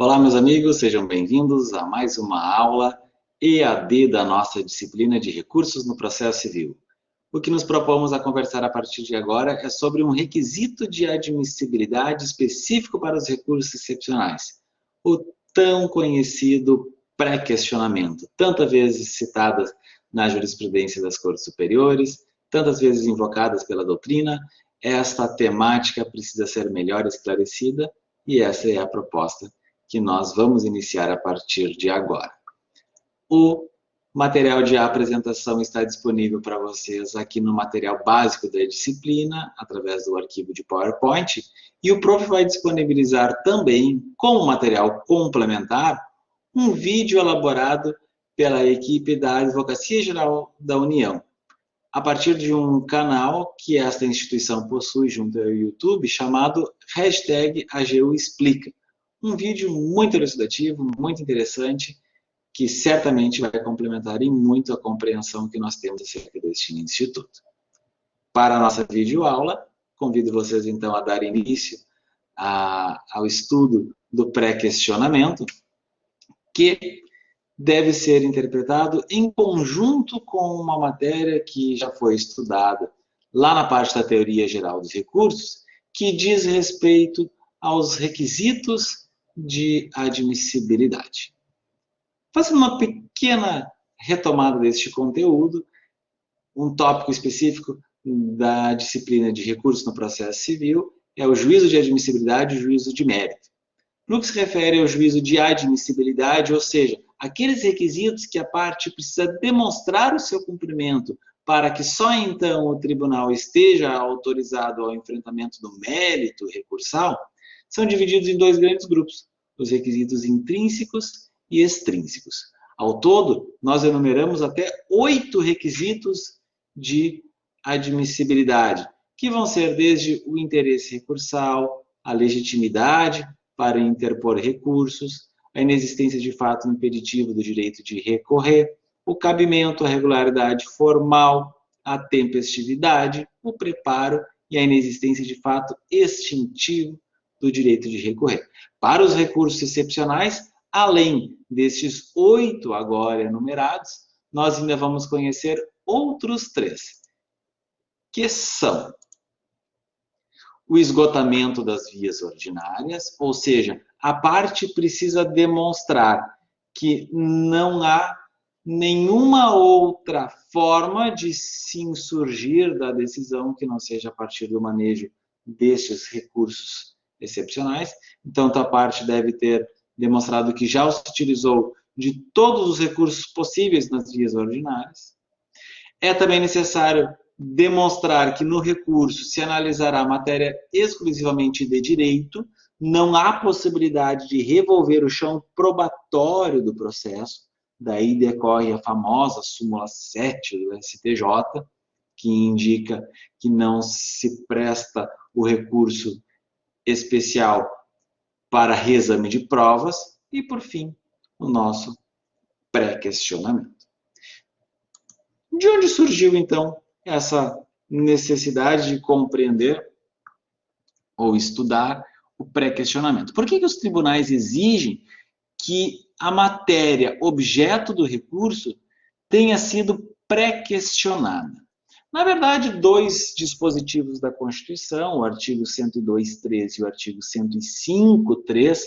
Olá, meus amigos, sejam bem-vindos a mais uma aula EAD da nossa disciplina de Recursos no Processo Civil. O que nos propomos a conversar a partir de agora é sobre um requisito de admissibilidade específico para os recursos excepcionais, o tão conhecido pré-questionamento, tantas vezes citado na jurisprudência das Cortes Superiores, tantas vezes invocadas pela doutrina. Esta temática precisa ser melhor esclarecida e essa é a proposta que nós vamos iniciar a partir de agora. O material de apresentação está disponível para vocês aqui no material básico da disciplina, através do arquivo de PowerPoint, e o prof vai disponibilizar também, como material complementar, um vídeo elaborado pela equipe da Advocacia Geral da União, a partir de um canal que esta instituição possui junto ao YouTube, chamado #AGUExplica. Um vídeo muito elucidativo, muito interessante, que certamente vai complementar em muito a compreensão que nós temos acerca deste instituto. Para a nossa videoaula, convido vocês então a dar início ao estudo do pré-questionamento, que deve ser interpretado em conjunto com uma matéria que já foi estudada lá na parte da teoria geral dos recursos, que diz respeito aos requisitos de admissibilidade. Fazendo uma pequena retomada deste conteúdo, um tópico específico da disciplina de recursos no processo civil é o juízo de admissibilidade e o juízo de mérito. No que se refere ao juízo de admissibilidade, ou seja, aqueles requisitos que a parte precisa demonstrar o seu cumprimento para que só então o tribunal esteja autorizado ao enfrentamento do mérito recursal, são divididos em dois grandes grupos, os requisitos intrínsecos e extrínsecos. Ao todo, nós enumeramos até 8 requisitos de admissibilidade, que vão ser desde o interesse recursal, a legitimidade para interpor recursos, a inexistência de fato impeditivo do direito de recorrer, o cabimento, a regularidade formal, a tempestividade, o preparo e a inexistência de fato extintivo do direito de recorrer. Para os recursos excepcionais, além destes 8 agora enumerados, nós ainda vamos conhecer outros 3, que são o esgotamento das vias ordinárias, ou seja, a parte precisa demonstrar que não há nenhuma outra forma de se insurgir da decisão que não seja a partir do manejo destes recursos excepcionais. Então, a parte deve ter demonstrado que já se utilizou de todos os recursos possíveis nas vias ordinárias. É também necessário demonstrar que no recurso se analisará a matéria exclusivamente de direito, não há possibilidade de revolver o chão probatório do processo, daí decorre a famosa súmula 7 do STJ, que indica que não se presta o recurso especial para reexame de provas, e por fim, o nosso pré-questionamento. De onde surgiu então essa necessidade de compreender ou estudar o pré-questionamento? Por que os tribunais exigem que a matéria objeto do recurso tenha sido pré-questionada? Na verdade, 2 dispositivos da Constituição, o artigo 102.3 e o artigo 105.3,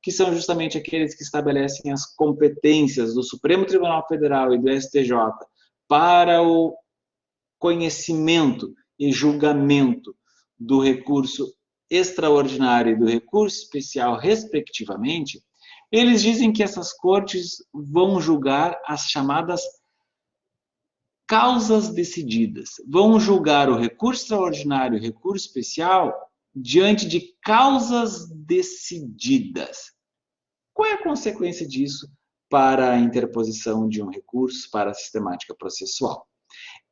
que são justamente aqueles que estabelecem as competências do Supremo Tribunal Federal e do STJ para o conhecimento e julgamento do recurso extraordinário e do recurso especial, respectivamente, eles dizem que essas cortes vão julgar as chamadas causas decididas. Vão julgar o recurso extraordinário e o recurso especial diante de causas decididas. Qual é a consequência disso para a interposição de um recurso para a sistemática processual?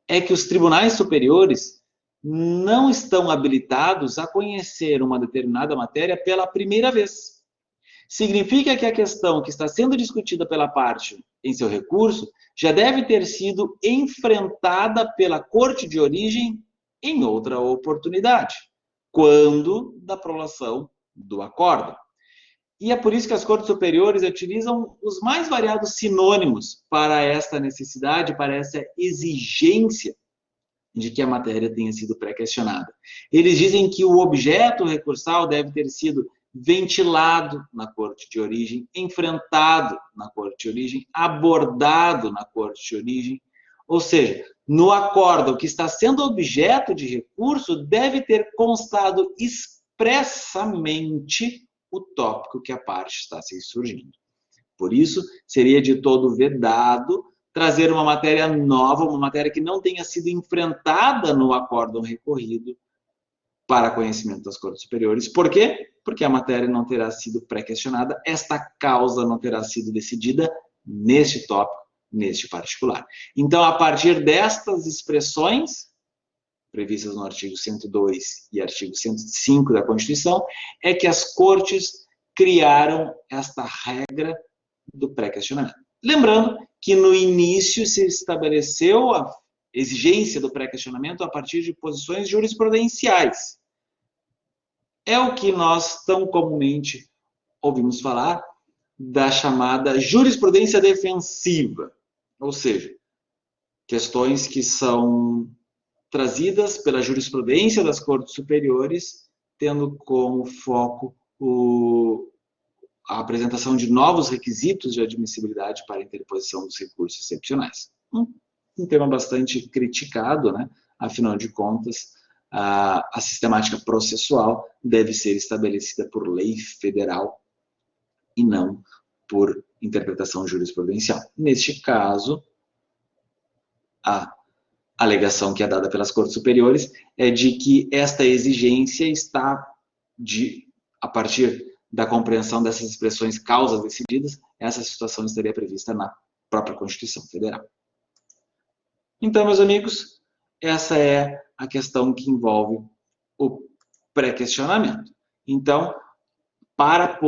É que os tribunais superiores não estão habilitados a conhecer uma determinada matéria pela primeira vez. Significa que a questão que está sendo discutida pela parte em seu recurso já deve ter sido enfrentada pela corte de origem em outra oportunidade, quando da prolação do acórdão. E é por isso que as cortes superiores utilizam os mais variados sinônimos para esta necessidade, para essa exigência de que a matéria tenha sido pré-questionada. Eles dizem que o objeto recursal deve ter sido ventilado na corte de origem, enfrentado na corte de origem, abordado na corte de origem, ou seja, no acórdão que está sendo objeto de recurso deve ter constado expressamente o tópico que a parte está se insurgindo. Por isso, seria de todo vedado trazer uma matéria nova, uma matéria que não tenha sido enfrentada no acórdão recorrido para conhecimento das cortes superiores. Por quê? Porque a matéria não terá sido pré-questionada, esta causa não terá sido decidida neste tópico, neste particular. Então, a partir destas expressões, previstas no artigo 102 e artigo 105 da Constituição, é que as cortes criaram esta regra do pré-questionamento. Lembrando que no início se estabeleceu a exigência do pré-questionamento a partir de posições jurisprudenciais. É o que nós tão comumente ouvimos falar da chamada jurisprudência defensiva, ou seja, questões que são trazidas pela jurisprudência das cortes superiores, tendo como foco a apresentação de novos requisitos de admissibilidade para a interposição dos recursos excepcionais. Um tema bastante criticado, né? Afinal de contas, a sistemática processual deve ser estabelecida por lei federal e não por interpretação jurisprudencial. Neste caso, a alegação que é dada pelas cortes superiores é de que esta exigência está a partir da compreensão dessas expressões causas decididas, essa situação estaria prevista na própria Constituição Federal. Então, meus amigos, essa é a questão que envolve o pré-questionamento. Então, para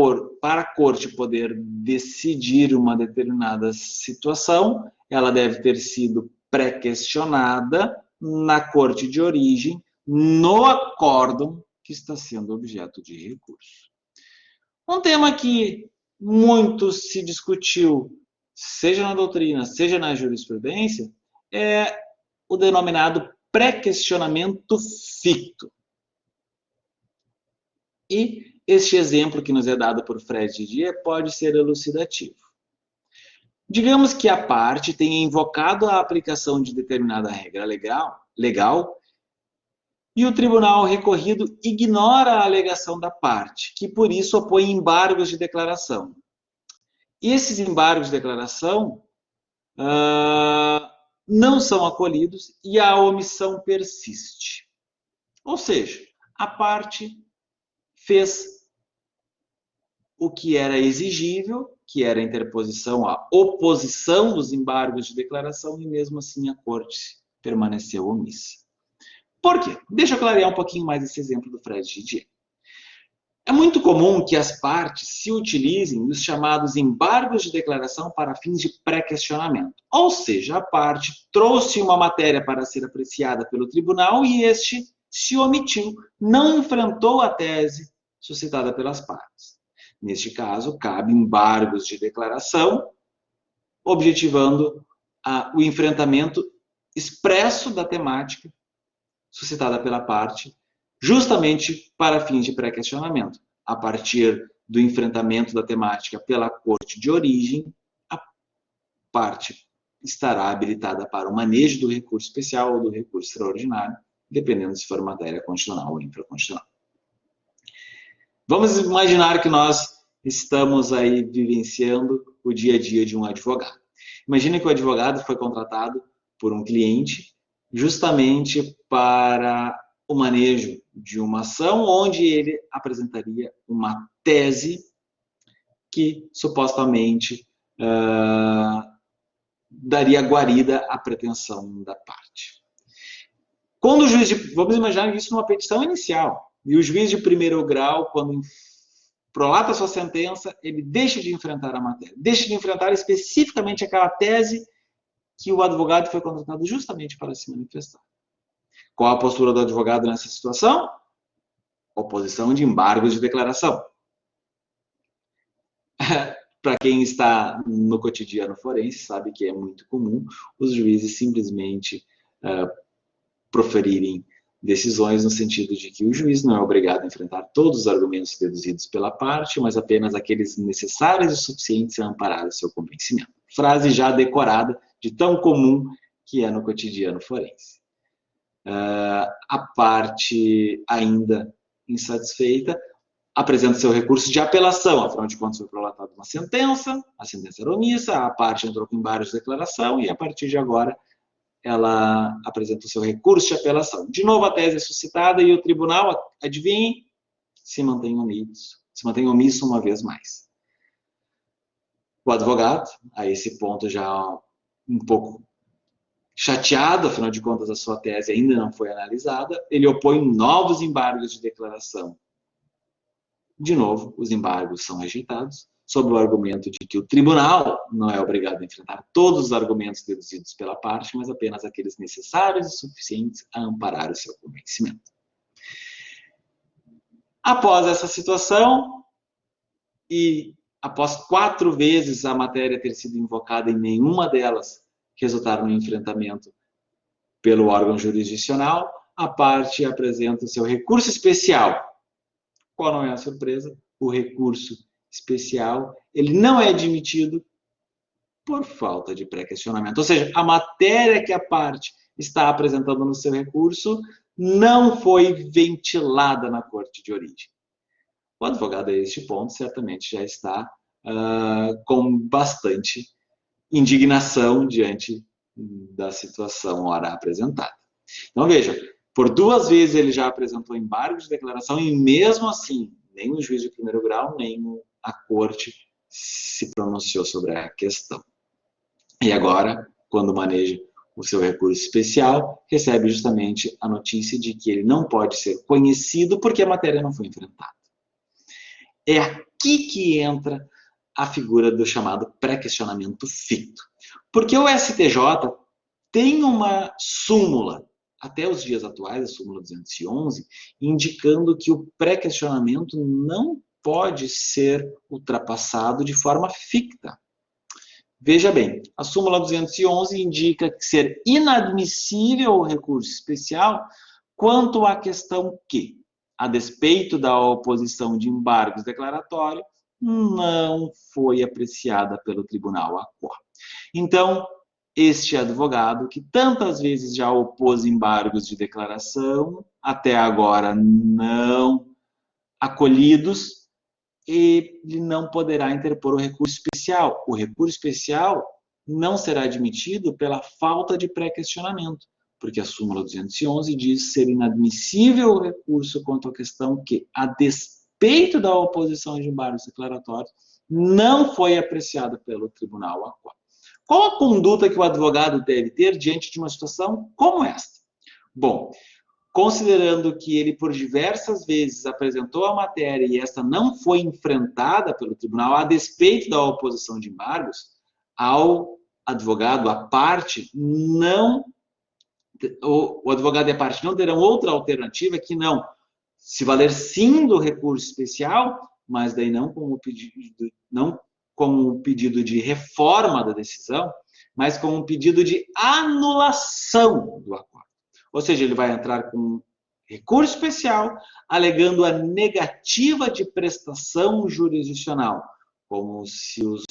a corte poder decidir uma determinada situação, ela deve ter sido pré-questionada na corte de origem, no acórdão que está sendo objeto de recurso. Um tema que muito se discutiu, seja na doutrina, seja na jurisprudência, é o denominado pré-questionamento ficto. E este exemplo que nos é dado por Fred Didier pode ser elucidativo. Digamos que a parte tenha invocado a aplicação de determinada regra legal e o tribunal recorrido ignora a alegação da parte, que por isso opõe embargos de declaração. E esses embargos de declaração não são acolhidos e a omissão persiste. Ou seja, a parte fez o que era exigível, que era a interposição, a oposição dos embargos de declaração, e mesmo assim a corte permaneceu omissa. Por quê? Deixa eu clarear um pouquinho mais esse exemplo do Fred Didier. É muito comum que as partes se utilizem dos chamados embargos de declaração para fins de pré-questionamento. Ou seja, a parte trouxe uma matéria para ser apreciada pelo tribunal e este se omitiu, não enfrentou a tese suscitada pelas partes. Neste caso, cabe embargos de declaração, objetivando o enfrentamento expresso da temática suscitada pela parte, justamente para fins de pré-questionamento. A partir do enfrentamento da temática pela corte de origem, a parte estará habilitada para o manejo do recurso especial ou do recurso extraordinário, dependendo se for matéria constitucional ou infraconstitucional. Vamos imaginar que nós estamos aí vivenciando o dia a dia de um advogado. Imagina que o advogado foi contratado por um cliente justamente para o manejo de uma ação onde ele apresentaria uma tese que supostamente daria guarida à pretensão da parte. Quando o juiz vamos imaginar isso numa petição inicial, e o juiz de primeiro grau, quando prolata sua sentença, ele deixa de enfrentar a matéria, deixa de enfrentar especificamente aquela tese que o advogado foi contratado justamente para se manifestar. Qual a postura do advogado nessa situação? Oposição de embargos de declaração. para quem está no cotidiano forense, sabe que é muito comum os juízes simplesmente proferirem decisões no sentido de que o juiz não é obrigado a enfrentar todos os argumentos deduzidos pela parte, mas apenas aqueles necessários e suficientes a amparar o seu convencimento. Frase já decorada, de tão comum que é no cotidiano forense. A parte ainda insatisfeita apresenta seu recurso de apelação, afinal de contas foi prolatada uma sentença, a sentença era omissa, a parte entrou com embargos de declaração e a partir de agora ela apresenta o seu recurso de apelação. De novo a tese é suscitada e o tribunal, adivinhe, se mantém omisso uma vez mais. O advogado, a esse ponto já um pouco chateado, afinal de contas a sua tese ainda não foi analisada, ele opõe novos embargos de declaração. De novo, os embargos são rejeitados, sob o argumento de que o tribunal não é obrigado a enfrentar todos os argumentos deduzidos pela parte, mas apenas aqueles necessários e suficientes a amparar o seu convencimento. Após essa situação, e após 4 vezes a matéria ter sido invocada e nenhuma delas resultar no enfrentamento pelo órgão jurisdicional, a parte apresenta o seu recurso especial. Qual não é a surpresa? O recurso especial, ele não é admitido por falta de pré-questionamento. Ou seja, a matéria que a parte está apresentando no seu recurso não foi ventilada na corte de origem. O advogado a este ponto certamente já está com bastante indignação diante da situação ora apresentada. Então veja, por 2 vezes ele já apresentou embargo de declaração e mesmo assim, nem o juiz de primeiro grau, nem a corte se pronunciou sobre a questão. E agora, quando maneja o seu recurso especial, recebe justamente a notícia de que ele não pode ser conhecido porque a matéria não foi enfrentada. É aqui que entra a figura do chamado pré-questionamento ficto. Porque o STJ tem uma súmula, até os dias atuais, a súmula 211, indicando que o pré-questionamento não pode ser ultrapassado de forma ficta. Veja bem, a súmula 211 indica que ser inadmissível o recurso especial quanto à questão que, a despeito da oposição de embargos declaratórios, não foi apreciada pelo tribunal a qual. Então, este advogado, que tantas vezes já opôs embargos de declaração, até agora não acolhidos, ele não poderá interpor o recurso especial. O recurso especial não será admitido pela falta de pré-questionamento, porque a súmula 211 diz ser inadmissível o recurso quanto à questão que, a despeito da oposição de embargos declaratórios, não foi apreciada pelo tribunal a qual. Qual a conduta que o advogado deve ter diante de uma situação como esta? Bom, considerando que ele por diversas vezes apresentou a matéria e esta não foi enfrentada pelo tribunal, a despeito da oposição de embargos, ao advogado, a parte, não, o advogado e a parte não terão outra alternativa que não se valer sim do recurso especial, mas daí não como um pedido de reforma da decisão, mas como um pedido de anulação do acordo. Ou seja, ele vai entrar com um recurso especial, alegando a negativa de prestação jurisdicional, como se os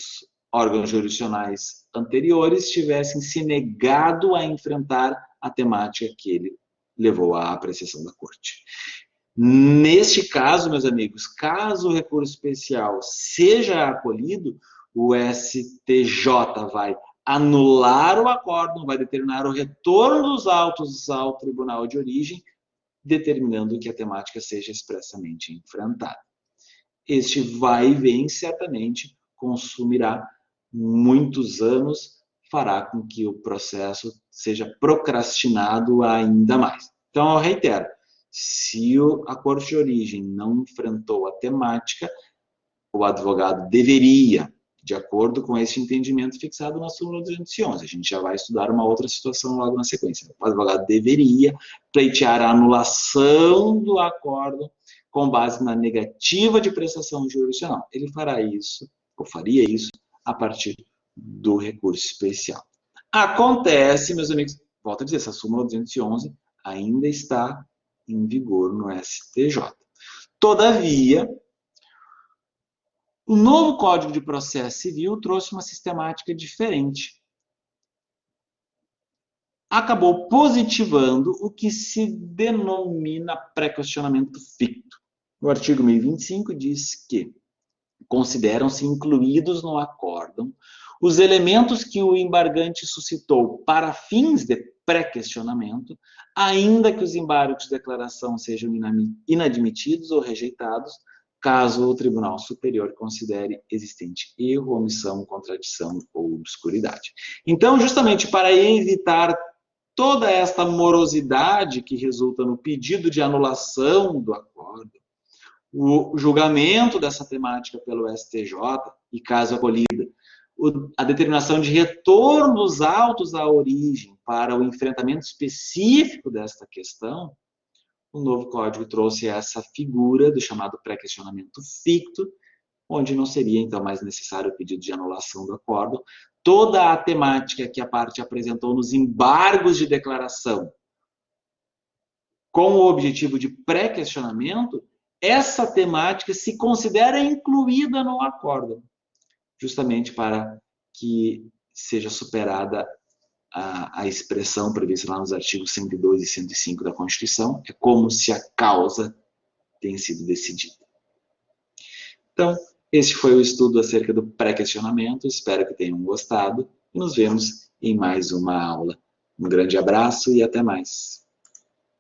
órgãos jurisdicionais anteriores tivessem se negado a enfrentar a temática que ele levou à apreciação da corte. Neste caso, meus amigos, caso o recurso especial seja acolhido, o STJ vai anular o acórdão, vai determinar o retorno dos autos ao tribunal de origem, determinando que a temática seja expressamente enfrentada. Este vai e vem certamente consumirá muitos anos, fará com que o processo seja procrastinado ainda mais. Então, eu reitero, se a corte de origem não enfrentou a temática, o advogado deveria, de acordo com esse entendimento fixado na súmula 211, a gente já vai estudar uma outra situação logo na sequência, o advogado deveria pleitear a anulação do acordo com base na negativa de prestação jurisdicional. Ele fará isso ou faria isso, a partir do recurso especial. Acontece, meus amigos, volto a dizer, essa súmula 211 ainda está em vigor no STJ. Todavia, o novo Código de Processo Civil trouxe uma sistemática diferente. Acabou positivando o que se denomina pré-questionamento ficto. O artigo 1025 diz que consideram-se incluídos no acórdão os elementos que o embargante suscitou para fins de pré-questionamento, ainda que os embargos de declaração sejam inadmitidos ou rejeitados, caso o Tribunal Superior considere existente erro, omissão, contradição ou obscuridade. Então, justamente para evitar toda esta morosidade que resulta no pedido de anulação do acórdão, o julgamento dessa temática pelo STJ, e caso acolhida, a determinação de retorno dos autos à origem para o enfrentamento específico desta questão, o novo código trouxe essa figura do chamado pré-questionamento ficto, onde não seria então mais necessário o pedido de anulação do acórdão. Toda a temática que a parte apresentou nos embargos de declaração, com o objetivo de pré-questionamento, essa temática se considera incluída no acórdão, justamente para que seja superada a expressão prevista lá nos artigos 102 e 105 da Constituição, é como se a causa tenha sido decidida. Então, esse foi o estudo acerca do pré-questionamento, espero que tenham gostado e nos vemos em mais uma aula. Um grande abraço e até mais.